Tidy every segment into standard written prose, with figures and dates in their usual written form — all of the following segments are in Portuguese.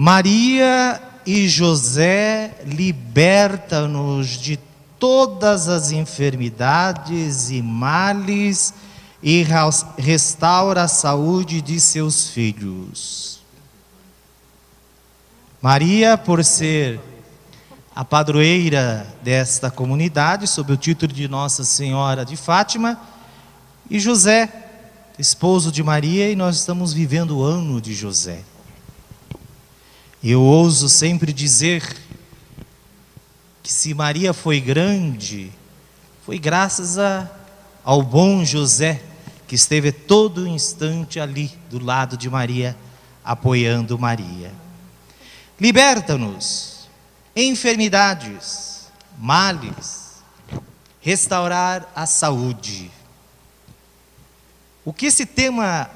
Maria e José liberta-nos de todas as enfermidades e males e restaura a saúde de seus filhos. Maria, por ser a padroeira desta comunidade, sob o título de Nossa Senhora de Fátima, e José, esposo de Maria, e nós estamos vivendo o ano de José. Eu ouso sempre dizer que se Maria foi grande, foi graças ao bom José, que esteve todo instante ali, do lado de Maria, apoiando Maria. Liberta-nos, enfermidades, males, restaurar a saúde. O que esse tema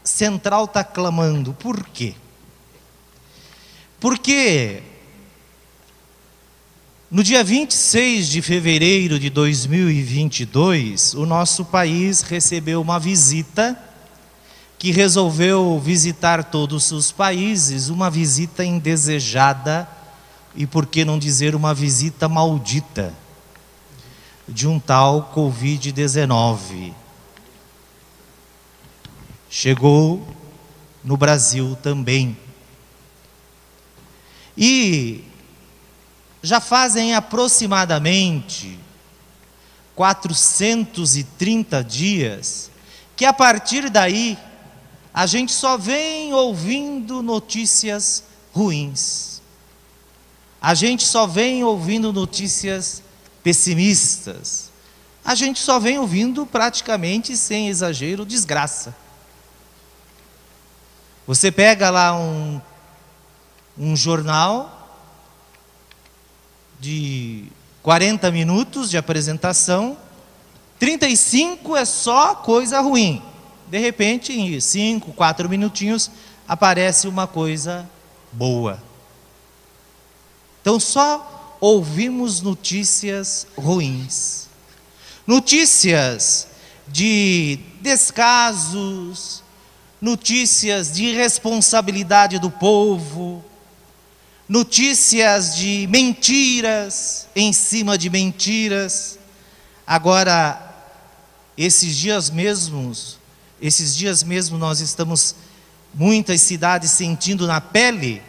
central está clamando? Por quê? Porque no dia 26 de fevereiro de 2022, o nosso país recebeu uma visita que resolveu visitar todos os países, uma visita indesejada e, por que não dizer, uma visita maldita de um tal Covid-19. Chegou no Brasil também. E já fazem aproximadamente 430 dias que a partir daí a gente só vem ouvindo notícias ruins. A gente só vem ouvindo notícias pessimistas. A gente só vem ouvindo, praticamente sem exagero, desgraça. Você pega lá um jornal de 40 minutos de apresentação, 35 é só coisa ruim. De repente, em 5, 4 minutinhos, aparece uma coisa boa. Então, só ouvimos notícias ruins. Notícias de descasos, notícias de irresponsabilidade do povo, notícias de mentiras em cima de mentiras. Agora, esses dias mesmo nós estamos, muitas cidades, sentindo na pele,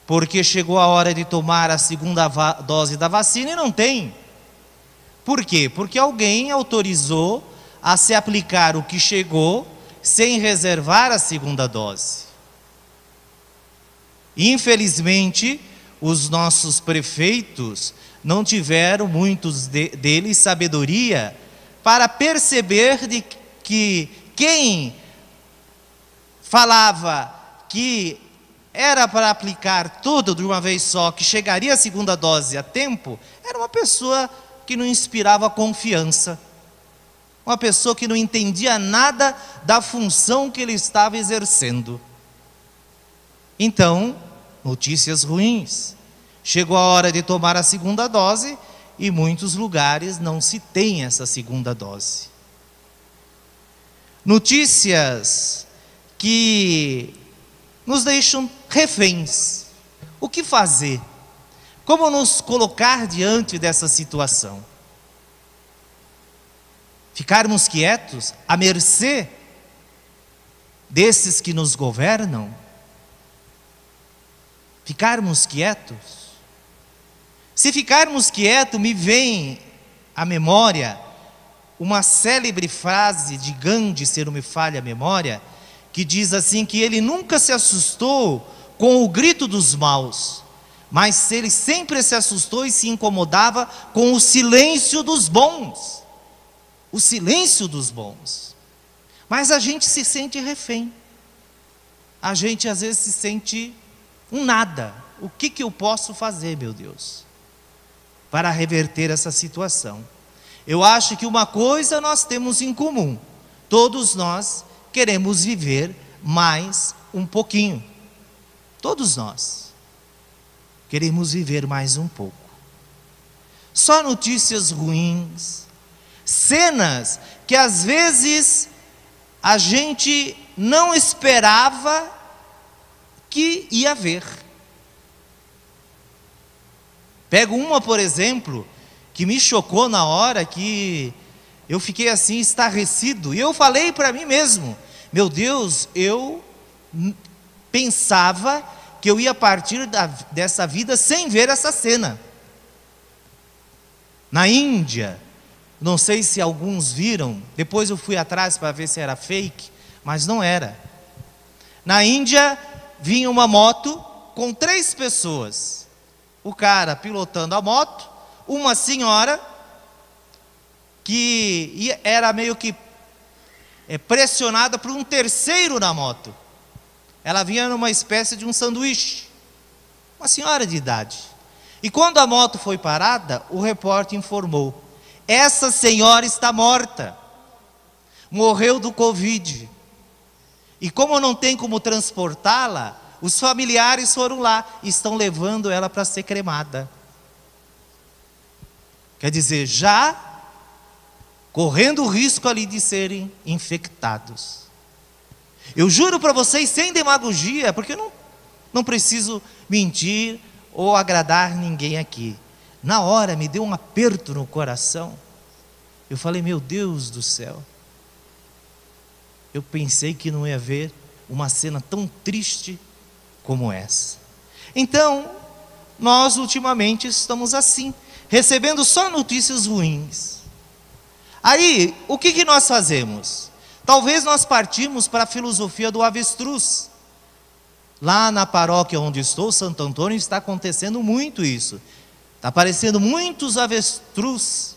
porque chegou a hora de tomar a segunda dose da vacina e não tem. Por quê? Porque alguém autorizou a se aplicar o que chegou sem reservar a segunda dose. Infelizmente, os nossos prefeitos não tiveram, muitos deles, sabedoria para perceber de que quem falava que era para aplicar tudo de uma vez só, que chegaria a segunda dose a tempo, era uma pessoa que não inspirava confiança, uma pessoa que não entendia nada da função que ele estava exercendo. Então, notícias ruins. Chegou a hora de tomar a segunda dose e muitos lugares não se tem essa segunda dose. Notícias que nos deixam reféns. O que fazer? Como nos colocar diante dessa situação? Ficarmos quietos, à mercê desses que nos governam? Ficarmos quietos? Se ficarmos quietos, me vem à memória uma célebre frase de Gandhi, se não me falha a memória, que diz assim, que ele nunca se assustou com o grito dos maus, mas ele sempre se assustou e se incomodava com o silêncio dos bons. O silêncio dos bons. Mas a gente se sente refém. A gente às vezes se sente um nada. O que eu posso fazer, meu Deus, para reverter essa situação? Eu acho que uma coisa nós temos em comum. Todos nós queremos viver mais um pouquinho. Todos nós queremos viver mais um pouco. Só notícias ruins, cenas que às vezes a gente não esperava que ia ver. Pego uma, por exemplo, que me chocou na hora, que eu fiquei assim, estarrecido, e eu falei para mim mesmo: meu Deus, eu pensava que eu ia partir dessa vida sem ver essa cena. Na Índia, não sei se alguns viram, depois eu fui atrás para ver se era fake, mas não era. Na Índia, vinha uma moto com 3 pessoas. O cara pilotando a moto, uma senhora que era meio que pressionada por um terceiro na moto. Ela vinha numa espécie de um sanduíche, uma senhora de idade. E quando a moto foi parada, o repórter informou: essa senhora está morta, morreu do Covid. E como não tem como transportá-la, os familiares foram lá e estão levando ela para ser cremada. Quer dizer, já correndo o risco ali de serem infectados. Eu juro para vocês, sem demagogia, porque eu não preciso mentir ou agradar ninguém aqui. Na hora me deu um aperto no coração. Eu falei: meu Deus do céu. Eu pensei que não ia ver uma cena tão triste como essa. Então, nós ultimamente estamos assim, recebendo só notícias ruins. Aí, o que nós fazemos? Talvez nós partimos para a filosofia do avestruz. Lá na paróquia onde estou, Santo Antônio, está acontecendo muito isso. Está aparecendo muitos avestruz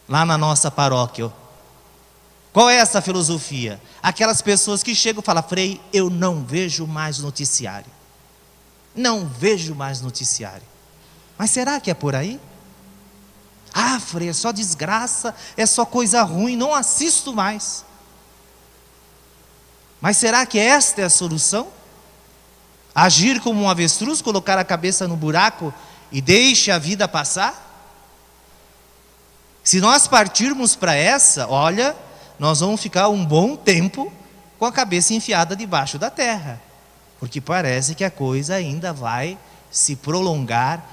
lá na nossa paróquia. Qual é essa filosofia? Aquelas pessoas que chegam e falam: Frei, eu não vejo mais noticiário. Não vejo mais noticiário. Mas será que é por aí? Ah, Frei, é só desgraça, é só coisa ruim, não assisto mais. Mas será que esta é a solução? Agir como um avestruz, colocar a cabeça no buraco e deixe a vida passar? Se nós partirmos para essa, olha, nós vamos ficar um bom tempo com a cabeça enfiada debaixo da terra, porque parece que a coisa ainda vai se prolongar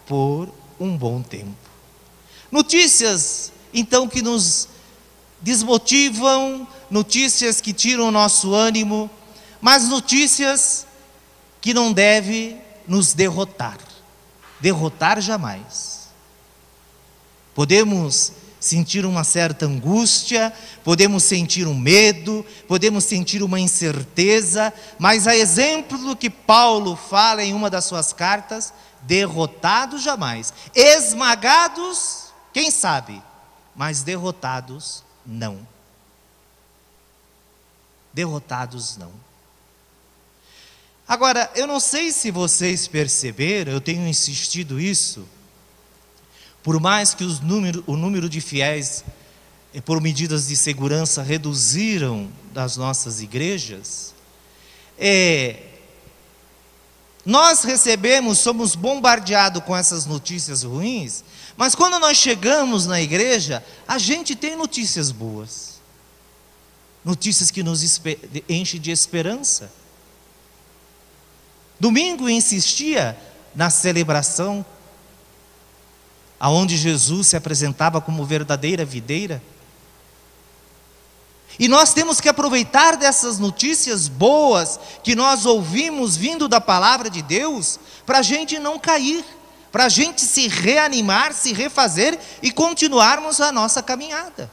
por um bom tempo. Notícias, então, que nos desmotivam, notícias que tiram o nosso ânimo, mas notícias que não devem nos derrotar. Derrotar jamais. Podemos sentir uma certa angústia, podemos sentir um medo, podemos sentir uma incerteza, mas a exemplo do que Paulo fala em uma das suas cartas: derrotados jamais, esmagados, quem sabe, mas derrotados não. Derrotados não. Agora, eu não sei se vocês perceberam, eu tenho insistido isso, por mais que o número de fiéis, por medidas de segurança, reduziram das nossas igrejas, nós recebemos, somos bombardeados com essas notícias ruins, mas quando nós chegamos na igreja, a gente tem notícias boas, notícias que nos enchem de esperança. Domingo eu insistia na celebração, aonde Jesus se apresentava como verdadeira videira. E nós temos que aproveitar dessas notícias boas que nós ouvimos vindo da palavra de Deus, para a gente não cair, para a gente se reanimar, se refazer e continuarmos a nossa caminhada.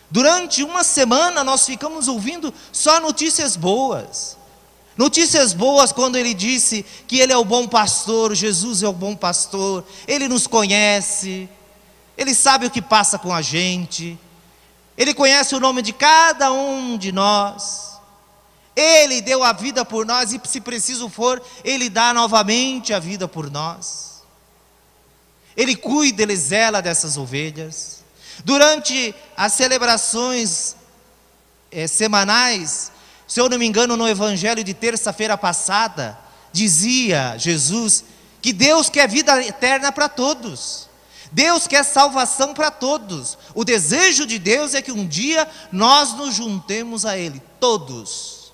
Durante uma semana nós ficamos ouvindo só notícias boas. Notícias boas quando ele disse que ele é o bom pastor, Jesus é o bom pastor, ele nos conhece, ele sabe o que passa com a gente, ele conhece o nome de cada um de nós, ele deu a vida por nós e, se preciso for, ele dá novamente a vida por nós. Ele cuida, ele zela dessas ovelhas. Durante as celebrações semanais, se eu não me engano, no evangelho de terça-feira passada, dizia Jesus que Deus quer vida eterna para todos. Deus quer salvação para todos. O desejo de Deus é que um dia nós nos juntemos a Ele, todos.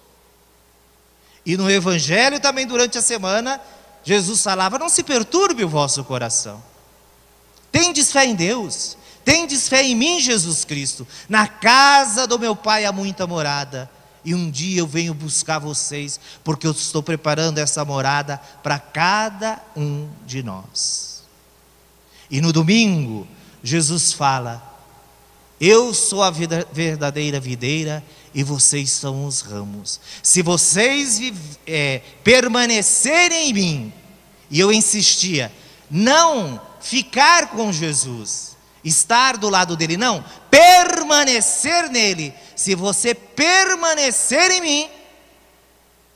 E no Evangelho também durante a semana, Jesus falava: não se perturbe o vosso coração. Tendes fé em Deus, tendes fé em mim, Jesus Cristo. Na casa do meu Pai há muita morada. E um dia eu venho buscar vocês, porque eu estou preparando essa morada para cada um de nós. E no domingo, Jesus fala: eu sou a verdadeira videira e vocês são os ramos. Se vocês permanecerem em mim, e eu insistia, não ficar com Jesus, estar do lado dele, não, permanecer nele. Se você permanecer em mim,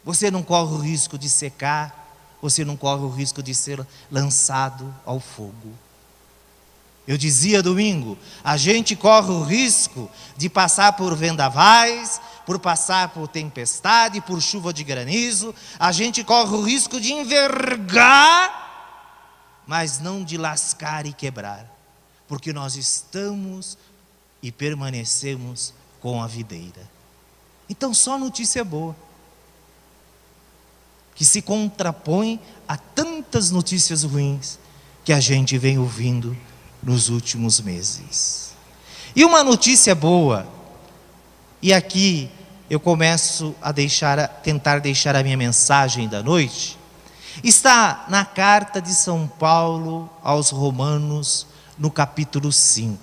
você não corre o risco de secar, você não corre o risco de ser lançado ao fogo. Eu dizia domingo, a gente corre o risco de passar por vendavais, por passar por tempestade, por chuva de granizo, a gente corre o risco de envergar, mas não de lascar e quebrar, porque nós estamos e permanecemos com a videira. Então só notícia boa, que se contrapõe a tantas notícias ruins que a gente vem ouvindo nos últimos meses. E uma notícia boa, e aqui eu começo a tentar deixar a minha mensagem da noite, está na carta de São Paulo aos Romanos, no capítulo 5.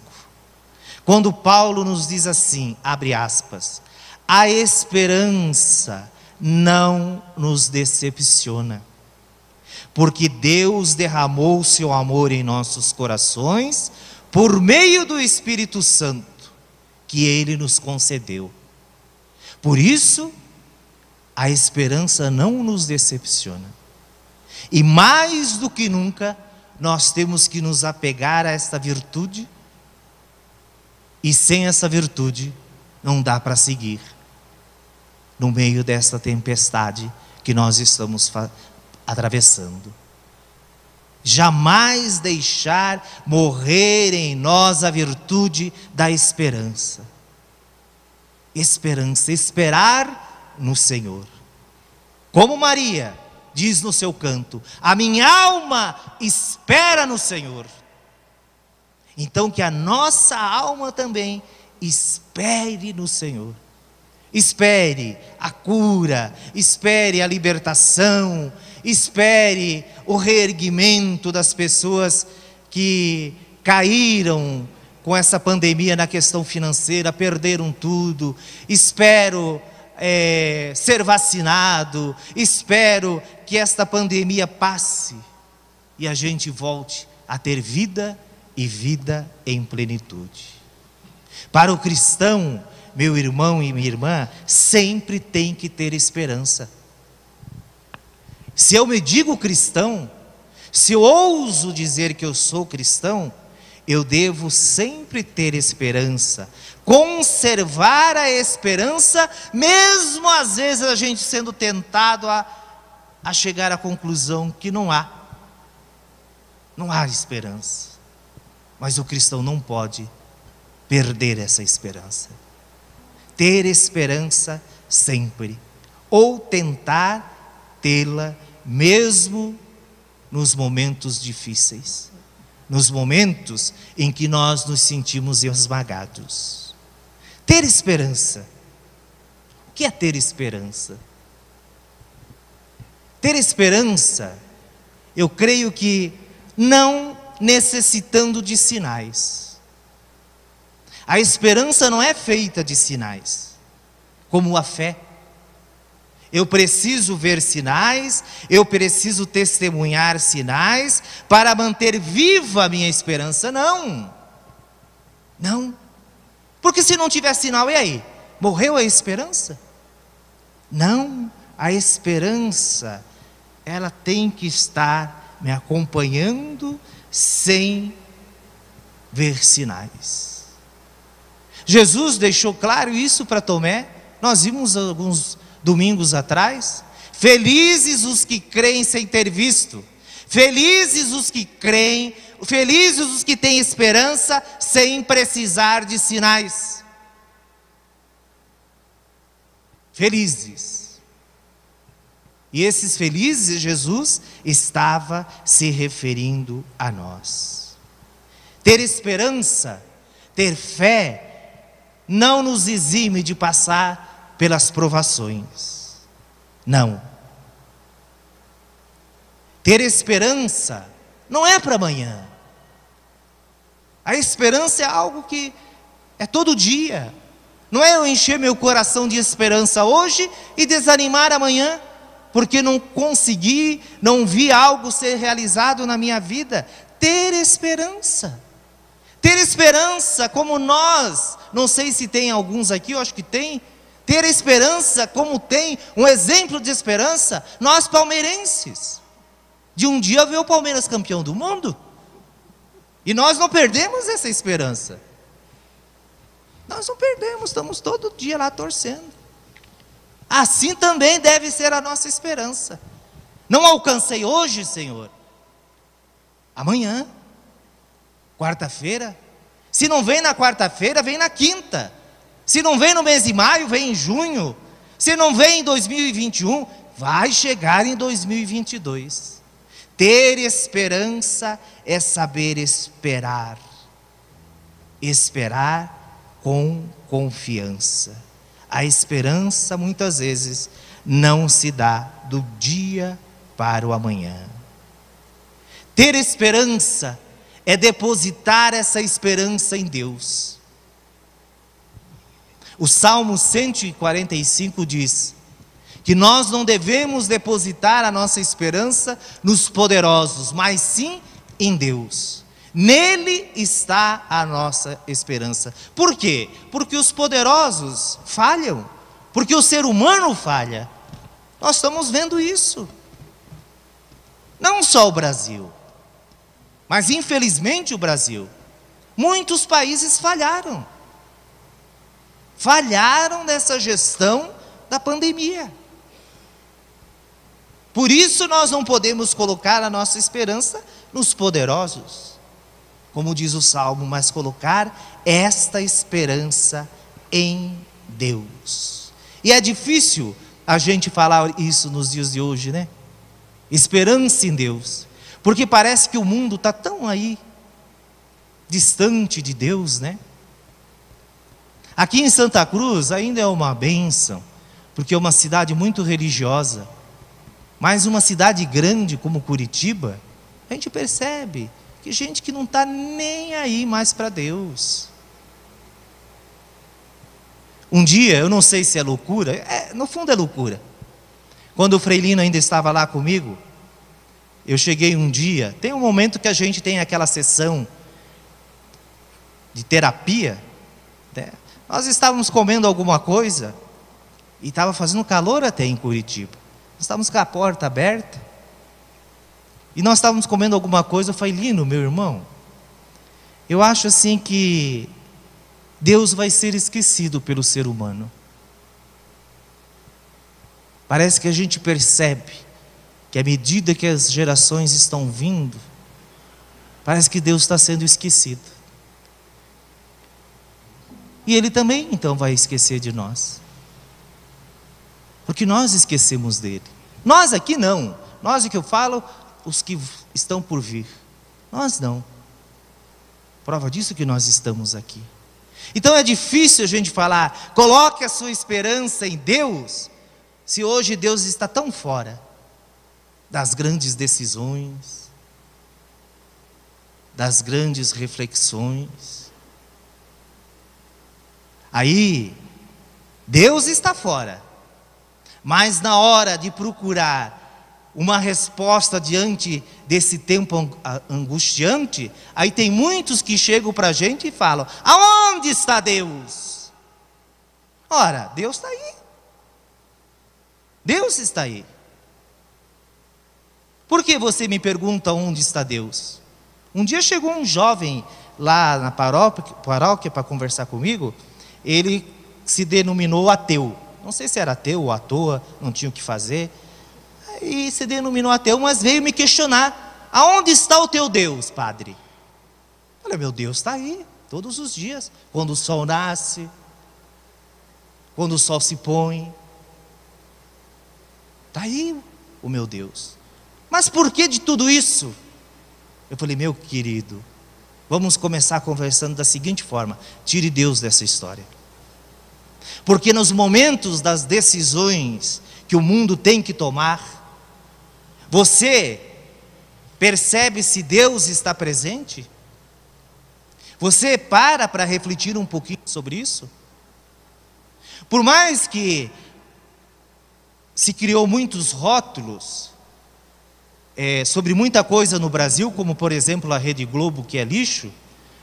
Quando Paulo nos diz assim, abre aspas: a esperança não nos decepciona, porque Deus derramou o seu amor em nossos corações por meio do Espírito Santo que Ele nos concedeu. Por isso, a esperança não nos decepciona. E mais do que nunca, nós temos que nos apegar a esta virtude, e sem essa virtude, não dá para seguir no meio desta tempestade que nós estamos atravessando. Jamais deixar morrer em nós a virtude da esperança. Esperança, esperar no Senhor. Como Maria diz no seu canto: a minha alma espera no Senhor. Então que a nossa alma também espere no Senhor. Espere a cura, espere a libertação, espere o reerguimento das pessoas que caíram com essa pandemia na questão financeira, perderam tudo. Espero ser vacinado, espero que esta pandemia passe e a gente volte a ter vida e vida em plenitude. Para o cristão, meu irmão e minha irmã, sempre tem que ter esperança. Se eu me digo cristão, se eu ouso dizer que eu sou cristão, eu devo sempre ter esperança, conservar a esperança, mesmo às vezes a gente sendo tentado a chegar à conclusão que não há esperança. Mas o cristão não pode perder essa esperança. Ter esperança sempre, ou tentar tê-la mesmo nos momentos difíceis, nos momentos em que nós nos sentimos esmagados. Ter esperança. O que é ter esperança? Ter esperança, eu creio que não necessitando de sinais. A esperança não é feita de sinais, como a fé. Eu preciso ver sinais, eu preciso testemunhar sinais para manter viva a minha esperança. Não, porque se não tiver sinal, e aí? Morreu a esperança? Não, a esperança, ela tem que estar me acompanhando sem ver sinais. Jesus deixou claro isso para Tomé, nós vimos alguns domingos atrás. Felizes os que creem sem ter visto, felizes os que creem, felizes os que têm esperança sem precisar de sinais. Felizes. E esses felizes, Jesus estava se referindo a nós. Ter esperança, ter fé, não nos exime de passar pelas provações. Não. Ter esperança não é para amanhã. A esperança é algo que é todo dia. Não é eu encher meu coração de esperança hoje e desanimar amanhã, porque não consegui, não vi algo ser realizado na minha vida. Ter esperança. Ter esperança como nós, não sei se tem alguns aqui, eu acho que tem. Ter esperança como tem, um exemplo de esperança, nós palmeirenses. De um dia ver o Palmeiras campeão do mundo. E nós não perdemos essa esperança. Nós não perdemos, estamos todo dia lá torcendo. Assim também deve ser a nossa esperança. Não alcancei hoje, Senhor. Amanhã, quarta-feira. Se não vem na quarta-feira, vem na quinta. Se não vem no mês de maio, vem em junho. Se não vem em 2021, vai chegar em 2022. Ter esperança é saber esperar. Esperar com confiança. A esperança muitas vezes não se dá do dia para o amanhã. Ter esperança é depositar essa esperança em Deus. O Salmo 145 diz que nós não devemos depositar a nossa esperança nos poderosos, mas sim em Deus. Nele está a nossa esperança. Por quê? Porque os poderosos falham, porque o ser humano falha. Nós estamos vendo isso. Não só o Brasil, mas infelizmente o Brasil. Muitos países falharam. Falharam nessa gestão da pandemia. Por isso nós não podemos colocar a nossa esperança nos poderosos, como diz o Salmo, mas colocar esta esperança em Deus. E é difícil a gente falar isso nos dias de hoje, né? Esperança em Deus, porque parece que o mundo está tão aí, distante de Deus, né? Aqui em Santa Cruz ainda é uma bênção, porque é uma cidade muito religiosa, mas uma cidade grande como Curitiba, a gente percebe que gente que não está nem aí mais para Deus. Um dia, eu não sei se é loucura, no fundo é loucura. Quando o Frei Lino ainda estava lá comigo, eu cheguei um dia, tem um momento que a gente tem aquela sessão de terapia, né? Nós estávamos comendo alguma coisa, e estava fazendo calor até em Curitiba. Nós estávamos com a porta aberta, e nós estávamos comendo alguma coisa. Eu falei, Lino, meu irmão, eu acho assim que Deus vai ser esquecido pelo ser humano. Parece que a gente percebe que à medida que as gerações estão vindo, parece que Deus está sendo esquecido. E Ele também então vai esquecer de nós, porque nós esquecemos dele. Nós aqui não, nós é que eu falo, os que estão por vir, nós não. Prova disso que nós estamos aqui. Então é difícil a gente falar, coloque a sua esperança em Deus, se hoje Deus está tão fora das grandes decisões, das grandes reflexões. Aí, Deus está fora, mas na hora de procurar uma resposta diante desse tempo angustiante, aí tem muitos que chegam para a gente e falam, aonde está Deus? Ora, Deus está aí. Deus está aí. Por que você me pergunta onde está Deus? Um dia chegou um jovem lá na paróquia para conversar comigo. Ele se denominou ateu. Não sei se era ateu ou à toa, não tinha o que fazer. E se denominou ateu, mas veio me questionar, aonde está o teu Deus, padre? Eu falei, meu Deus está aí, todos os dias, quando o sol nasce, quando o sol se põe, está aí o meu Deus. Mas por que de tudo isso? Eu falei, meu querido, vamos começar conversando da seguinte forma: tire Deus dessa história. Porque nos momentos das decisões que o mundo tem que tomar, você percebe se Deus está presente? Você para refletir um pouquinho sobre isso? Por mais que se criou muitos rótulos sobre muita coisa no Brasil, como por exemplo a Rede Globo, que é lixo,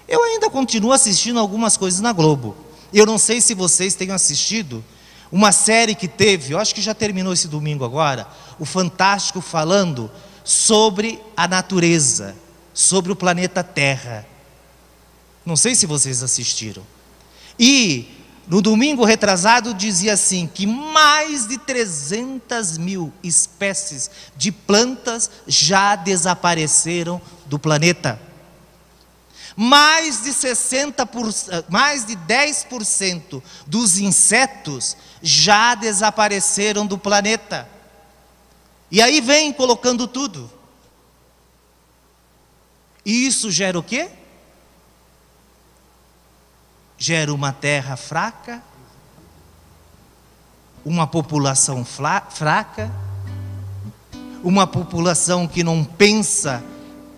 eu ainda continuo assistindo algumas coisas na Globo. Eu não sei se vocês têm assistido uma série que teve, eu acho que já terminou esse domingo agora, o Fantástico, falando sobre a natureza, sobre o planeta Terra. Não sei se vocês assistiram. E no domingo retrasado dizia assim, que mais de 300 mil espécies de plantas já desapareceram do planeta. Mais de 10% dos insetos já desapareceram do planeta. E aí vem colocando tudo. E isso gera o quê? Gera uma terra fraca, uma população fraca, uma população que não pensa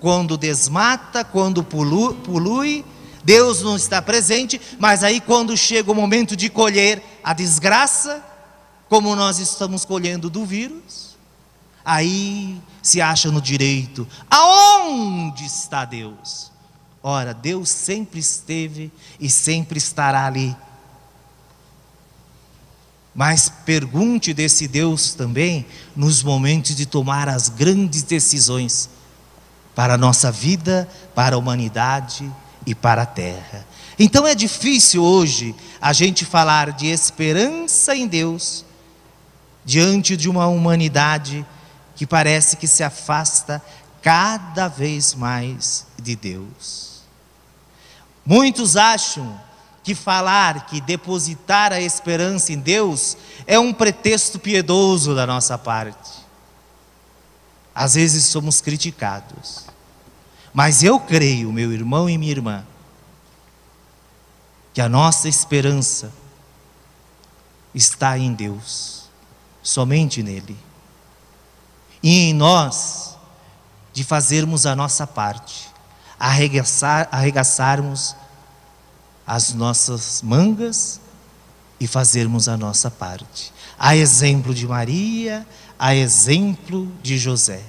quando desmata, quando polui. Deus não está presente, mas aí quando chega o momento de colher a desgraça, como nós estamos colhendo do vírus, aí se acha no direito. Aonde está Deus? Ora, Deus sempre esteve e sempre estará ali. Mas pergunte desse Deus também nos momentos de tomar as grandes decisões para a nossa vida, para a humanidade e para a terra. Então é difícil hoje a gente falar de esperança em Deus diante de uma humanidade que parece que se afasta cada vez mais de Deus. Muitos acham que falar, que depositar a esperança em Deus é um pretexto piedoso da nossa parte. Às vezes somos criticados. Mas eu creio, meu irmão e minha irmã, que a nossa esperança está em Deus, somente nele. E em nós, de fazermos a nossa parte, arregaçarmos as nossas mangas e fazermos a nossa parte. A exemplo de Maria, a exemplo de José.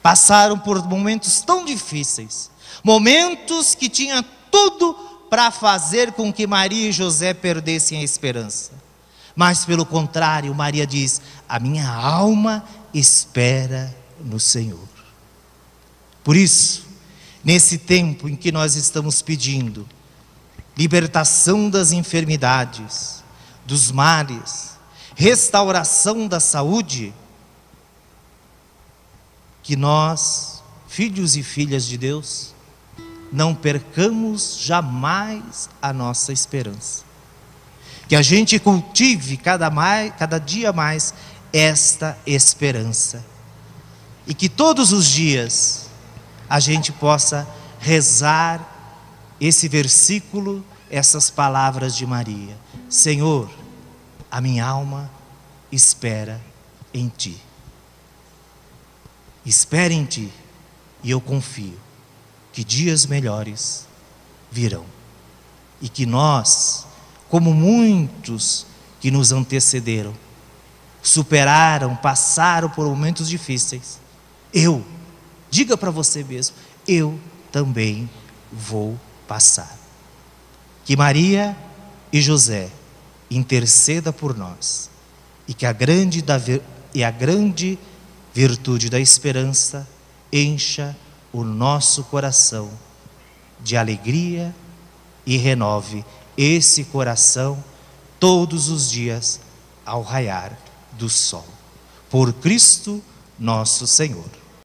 Passaram por momentos tão difíceis, momentos que tinha tudo para fazer com que Maria e José perdessem a esperança. Mas pelo contrário, Maria diz: a minha alma espera no Senhor. Por isso, nesse tempo em que nós estamos pedindo libertação das enfermidades, dos males, restauração da saúde, que nós, filhos e filhas de Deus, não percamos jamais a nossa esperança. Que a gente cultive cada dia mais esta esperança. E que todos os dias a gente possa rezar esse versículo, essas palavras de Maria: Senhor, a minha alma espera em Ti. Espera em Ti, e eu confio que dias melhores virão. E que nós, como muitos que nos antecederam, superaram, passaram por momentos difíceis, diga para você mesmo, eu também vou passar. Que Maria e José interceda por nós, e que a grande virtude da esperança encha o nosso coração de alegria e renove esse coração todos os dias ao raiar do sol. Por Cristo nosso Senhor.